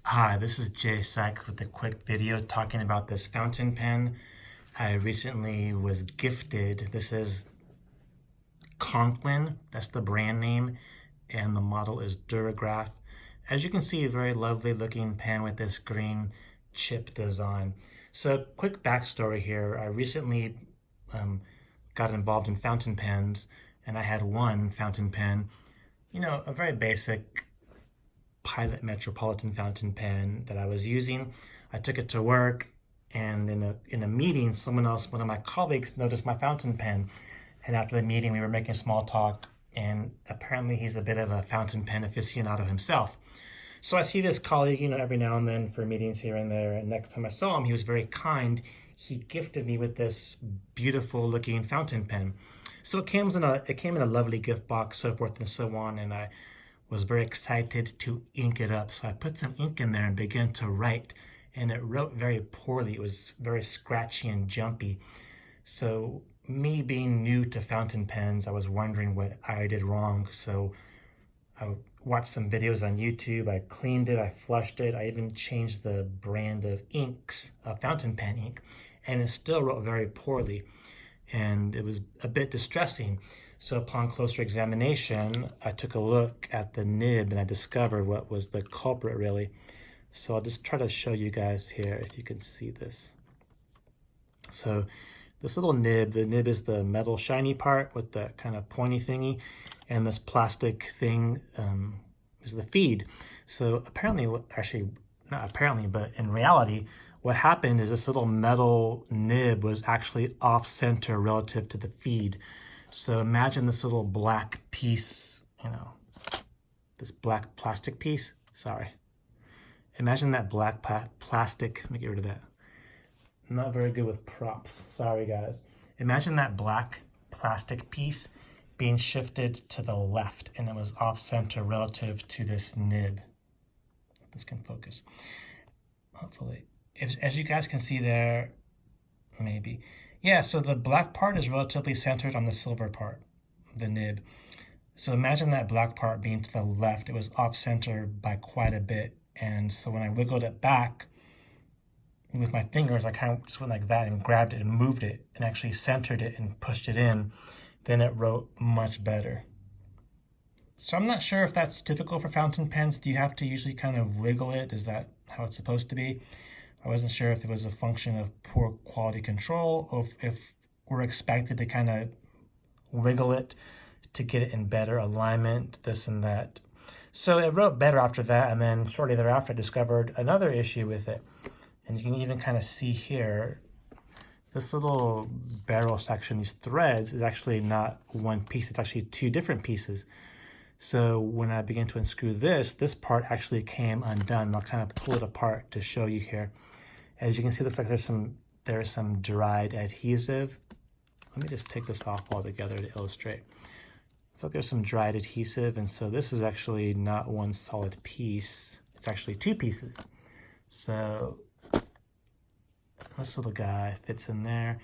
Hi, this is Jay Sykes with a quick video talking about this fountain pen I recently was gifted. This is Conklin, that's the brand name, and the model is Duragraph. As you can see, a very lovely looking pen with this green chip design. So quick backstory here. I recently got involved in fountain pens, and I had one fountain pen, a very basic Pilot Metropolitan fountain pen that I was using. I took it to work, and in a meeting, one of my colleagues, noticed my fountain pen. And after the meeting, we were making small talk, and apparently he's a bit of a fountain pen aficionado himself. So I see this colleague, every now and then for meetings here and there. And next time I saw him, he was very kind. He gifted me with this beautiful looking fountain pen. So it came in a lovely gift box, so forth and so on. And I was very excited to ink it up. So I put some ink in there and began to write, and it wrote very poorly. It was very scratchy and jumpy. So me being new to fountain pens, I was wondering what I did wrong. So I watched some videos on YouTube. I cleaned it, I flushed it. I even changed the brand of inks, fountain pen ink, and it still wrote very poorly. And it was a bit distressing. So upon closer examination, I took a look at the nib and I discovered what was the culprit really. So I'll just try to show you guys here if you can see this. So this little nib, the nib is the metal shiny part with the kind of pointy thingy, and this plastic thing is the feed. So apparently, actually not apparently, but in reality, what happened is this little metal nib was actually off center relative to the feed. So imagine this little black piece, this black plastic piece. Sorry. Imagine that black plastic. Let me get rid of that. I'm not very good with props. Sorry, guys. Imagine that black plastic piece being shifted to the left, and it was off center relative to this nib. If this can focus, hopefully. As you guys can see there, maybe. Yeah, so the black part is relatively centered on the silver part, the nib. So imagine that black part being to the left. It was off center by quite a bit. And so when I wiggled it back with my fingers, I kind of just went like that and grabbed it and moved it and actually centered it and pushed it in. Then it wrote much better. So I'm not sure if that's typical for fountain pens. Do you have to usually kind of wiggle it? Is that how it's supposed to be? I wasn't sure if it was a function of poor quality control or if we're expected to kind of wiggle it to get it in better alignment, this and that. So it wrote better after that, and then shortly thereafter I discovered another issue with it. And you can even kind of see here, this little barrel section, these threads, is actually not one piece, it's actually two different pieces. So when I began to unscrew this part actually came undone. I'll kind of pull it apart to show you here. As you can see, it looks like there's some dried adhesive. Let me just take this off altogether to illustrate. It's like there's some dried adhesive, and so this is actually not one solid piece. It's actually two pieces. So this little guy fits in there.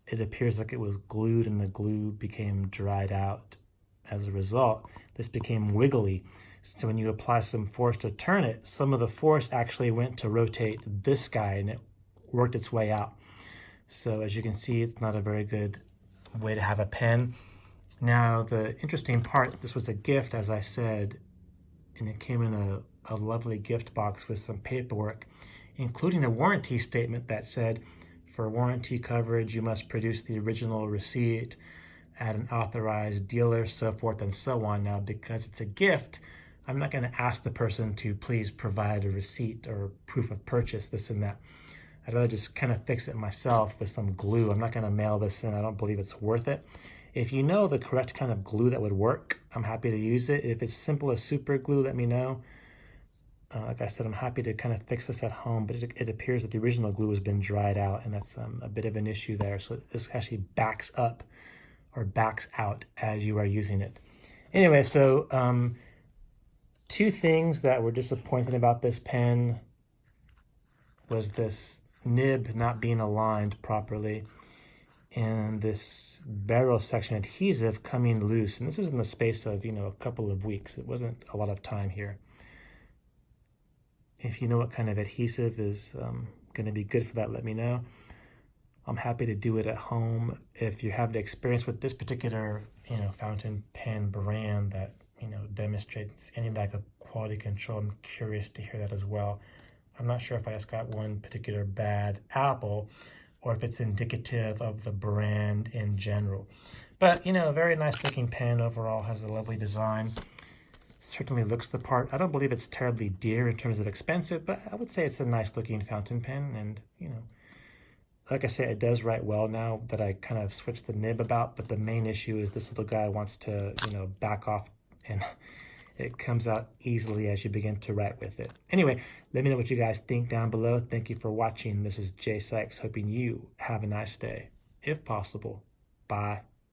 It appears like it was glued, and the glue became dried out. As a result, this became wiggly. So when you apply some force to turn it, some of the force actually went to rotate this guy, and it worked its way out. So as you can see, it's not a very good way to have a pen. Now, the interesting part, this was a gift, as I said, and it came in a lovely gift box with some paperwork, including a warranty statement that said, for warranty coverage, you must produce the original receipt at an authorized dealer, so forth and so on. Now, because it's a gift, I'm not going to ask the person to please provide a receipt or proof of purchase, this and that. I'd rather just kind of fix it myself with some glue. I'm not going to mail this in. I don't believe it's worth it. If you know the correct kind of glue that would work, I'm happy to use it. If it's simple as super glue, let me know. Like I said, I'm happy to kind of fix this at home, but it appears that the original glue has been dried out, and that's a bit of an issue there. So this actually backs up or backs out as you are using it. Anyway, so two things that were disappointing about this pen was this nib not being aligned properly and this barrel section adhesive coming loose. And this is in the space of, a couple of weeks. It wasn't a lot of time here. If you know what kind of adhesive is going to be good for that, let me know. I'm happy to do it at home. If you have the experience with this particular, fountain pen brand that, demonstrates any lack of quality control, I'm curious to hear that as well. I'm not sure if I just got one particular bad apple or if it's indicative of the brand in general. But, a very nice looking pen overall, has a lovely design. Certainly looks the part. I don't believe it's terribly dear in terms of expensive, but I would say it's a nice looking fountain pen. And, like I say, it does write well now that I kind of switched the nib about, but the main issue is this little guy wants to, back off, and it comes out easily as you begin to write with it. Anyway, let me know what you guys think down below. Thank you for watching. This is Jay Sykes, hoping you have a nice day. If possible, bye.